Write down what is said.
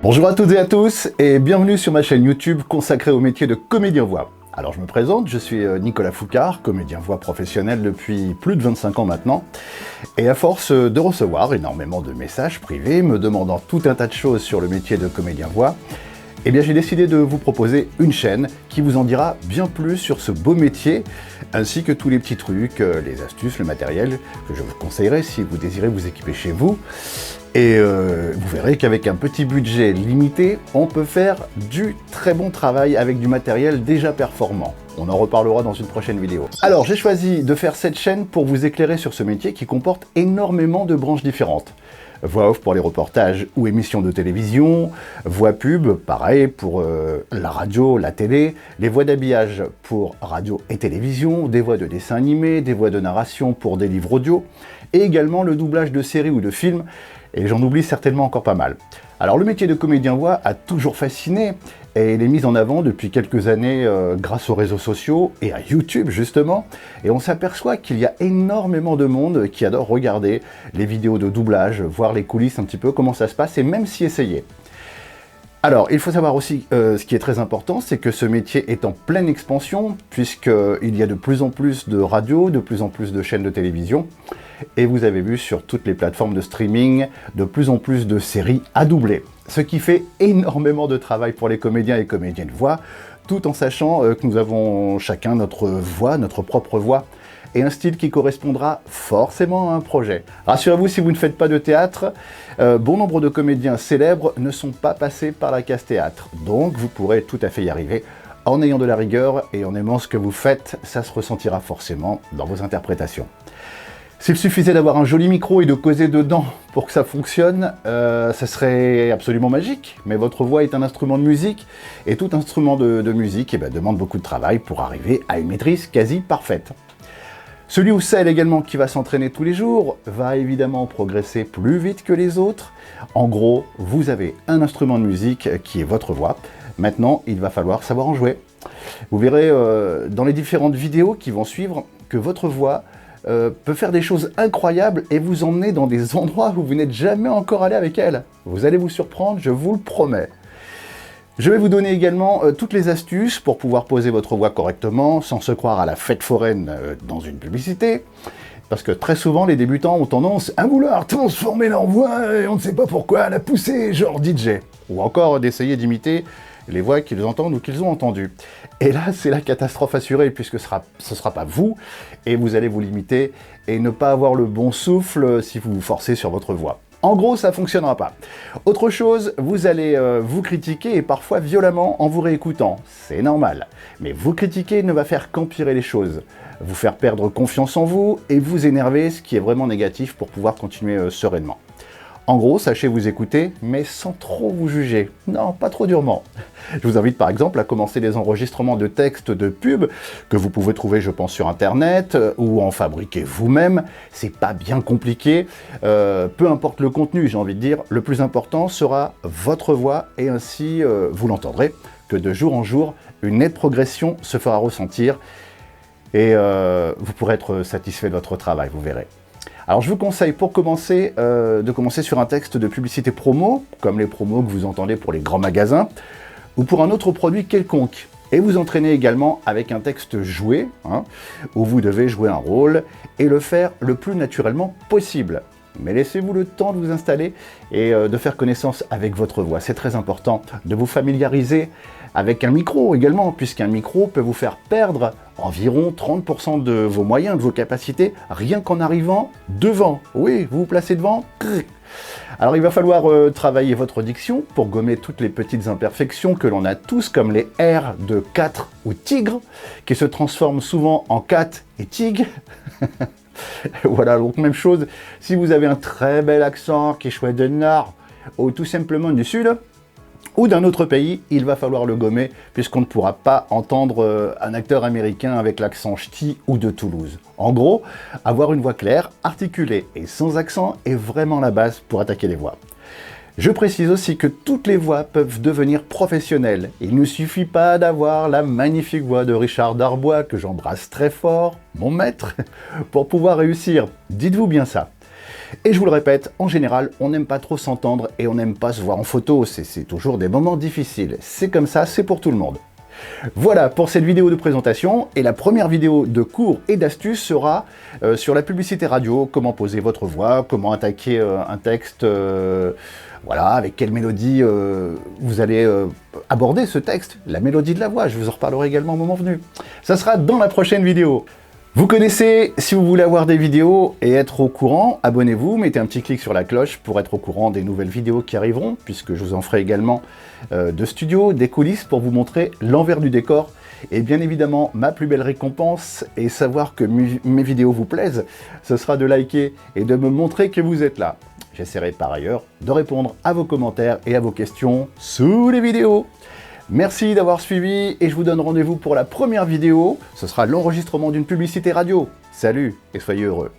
Bonjour à toutes et à tous et bienvenue sur ma chaîne YouTube consacrée au métier de comédien voix. Alors je me présente, je suis Nicolas Foucard, comédien voix professionnel depuis plus de 25 ans maintenant. Et à force de recevoir énormément de messages privés me demandant tout un tas de choses sur le métier de comédien voix, eh bien j'ai décidé de vous proposer une chaîne qui vous en dira bien plus sur ce beau métier, ainsi que tous les petits trucs, les astuces, le matériel que je vous conseillerais si vous désirez vous équiper chez vous. Et vous verrez qu'avec un petit budget limité, on peut faire du très bon travail avec du matériel déjà performant. On en reparlera dans une prochaine vidéo. Alors j'ai choisi de faire cette chaîne pour vous éclairer sur ce métier qui comporte énormément de branches différentes. Voix off pour les reportages ou émissions de télévision, voix pub, pareil pour la radio, la télé, les voix d'habillage pour radio et télévision, des voix de dessin animé, des voix de narration pour des livres audio, et également le doublage de séries ou de films, et j'en oublie certainement encore pas mal. Alors le métier de comédien voix a toujours fasciné, et il est mis en avant depuis quelques années grâce aux réseaux sociaux et à YouTube justement, et on s'aperçoit qu'il y a énormément de monde qui adore regarder les vidéos de doublage, voir les coulisses un petit peu, comment ça se passe, et même s'y essayer. Alors, il faut savoir aussi, ce qui est très important, c'est que ce métier est en pleine expansion, puisqu'il y a de plus en plus de radios, de plus en plus de chaînes de télévision, et vous avez vu sur toutes les plateformes de streaming, de plus en plus de séries à doubler. Ce qui fait énormément de travail pour les comédiens et comédiennes voix, tout en sachant que nous avons chacun notre voix, notre propre voix, et un style qui correspondra forcément à un projet. Rassurez-vous, si vous ne faites pas de théâtre, bon nombre de comédiens célèbres ne sont pas passés par la case théâtre, donc vous pourrez tout à fait y arriver en ayant de la rigueur et en aimant ce que vous faites, ça se ressentira forcément dans vos interprétations. S'il suffisait d'avoir un joli micro et de causer dedans pour que ça fonctionne, ça serait absolument magique. Mais votre voix est un instrument de musique, et tout instrument de musique demande beaucoup de travail pour arriver à une maîtrise quasi parfaite. Celui ou celle également qui va s'entraîner tous les jours va évidemment progresser plus vite que les autres. En gros, vous avez un instrument de musique qui est votre voix. Maintenant, il va falloir savoir en jouer. Vous verrez dans les différentes vidéos qui vont suivre que votre voix peut faire des choses incroyables et vous emmener dans des endroits où vous n'êtes jamais encore allé avec elle. Vous allez vous surprendre, je vous le promets. Je vais vous donner également toutes les astuces pour pouvoir poser votre voix correctement sans se croire à la fête foraine dans une publicité. Parce que très souvent, les débutants ont tendance à vouloir transformer leur voix et on ne sait pas pourquoi, à la pousser, genre DJ. Ou encore d'essayer d'imiter les voix qu'ils entendent ou qu'ils ont entendues. Et là, c'est la catastrophe assurée, puisque ce ne sera pas vous, et vous allez vous limiter et ne pas avoir le bon souffle si vous vous forcez sur votre voix. En gros, ça ne fonctionnera pas. Autre chose, vous allez vous critiquer, et parfois violemment, en vous réécoutant. C'est normal. Mais vous critiquer ne va faire qu'empirer les choses. Vous faire perdre confiance en vous, et vous énerver, ce qui est vraiment négatif pour pouvoir continuer sereinement. En gros, sachez vous écouter, mais sans trop vous juger. Non, pas trop durement. Je vous invite par exemple à commencer des enregistrements de textes de pub que vous pouvez trouver, je pense, sur Internet ou en fabriquer vous-même. C'est pas bien compliqué. Peu importe le contenu, j'ai envie de dire, le plus important sera votre voix et ainsi vous l'entendrez que de jour en jour, une nette progression se fera ressentir et vous pourrez être satisfait de votre travail, vous verrez. Alors je vous conseille pour commencer de commencer sur un texte de publicité promo, comme les promos que vous entendez pour les grands magasins, ou pour un autre produit quelconque. Et vous entraînez également avec un texte joué, où vous devez jouer un rôle et le faire le plus naturellement possible. Mais laissez-vous le temps de vous installer et de faire connaissance avec votre voix. C'est très important de vous familiariser avec un micro également, puisqu'un micro peut vous faire perdre environ 30% de vos moyens, de vos capacités, rien qu'en arrivant devant. Oui, vous vous placez devant. Alors il va falloir travailler votre diction pour gommer toutes les petites imperfections que l'on a tous, comme les R de 4 ou tigre, qui se transforment souvent en 4 et tigre. Voilà, donc même chose, si vous avez un très bel accent qui est chouette de Nord, ou tout simplement du Sud, ou d'un autre pays, il va falloir le gommer, puisqu'on ne pourra pas entendre un acteur américain avec l'accent ch'ti ou de Toulouse. En gros, avoir une voix claire, articulée et sans accent est vraiment la base pour attaquer les voix. Je précise aussi que toutes les voix peuvent devenir professionnelles. Il ne suffit pas d'avoir la magnifique voix de Richard Darbois, que j'embrasse très fort, mon maître, pour pouvoir réussir. Dites-vous bien ça. Et je vous le répète, en général, on n'aime pas trop s'entendre et on n'aime pas se voir en photo, c'est toujours des moments difficiles. C'est comme ça, c'est pour tout le monde. Voilà pour cette vidéo de présentation, et la première vidéo de cours et d'astuces sera sur la publicité radio, comment poser votre voix, comment attaquer un texte, voilà, avec quelle mélodie vous allez aborder ce texte, la mélodie de la voix, je vous en reparlerai également au moment venu. Ça sera dans la prochaine vidéo. Vous connaissez, si vous voulez avoir des vidéos et être au courant, abonnez-vous, mettez un petit clic sur la cloche pour être au courant des nouvelles vidéos qui arriveront, puisque je vous en ferai également de studio, des coulisses pour vous montrer l'envers du décor. Et bien évidemment, ma plus belle récompense, et savoir que mes vidéos vous plaisent, ce sera de liker et de me montrer que vous êtes là. J'essaierai par ailleurs de répondre à vos commentaires et à vos questions sous les vidéos. Merci d'avoir suivi et je vous donne rendez-vous pour la première vidéo. Ce sera l'enregistrement d'une publicité radio. Salut et soyez heureux.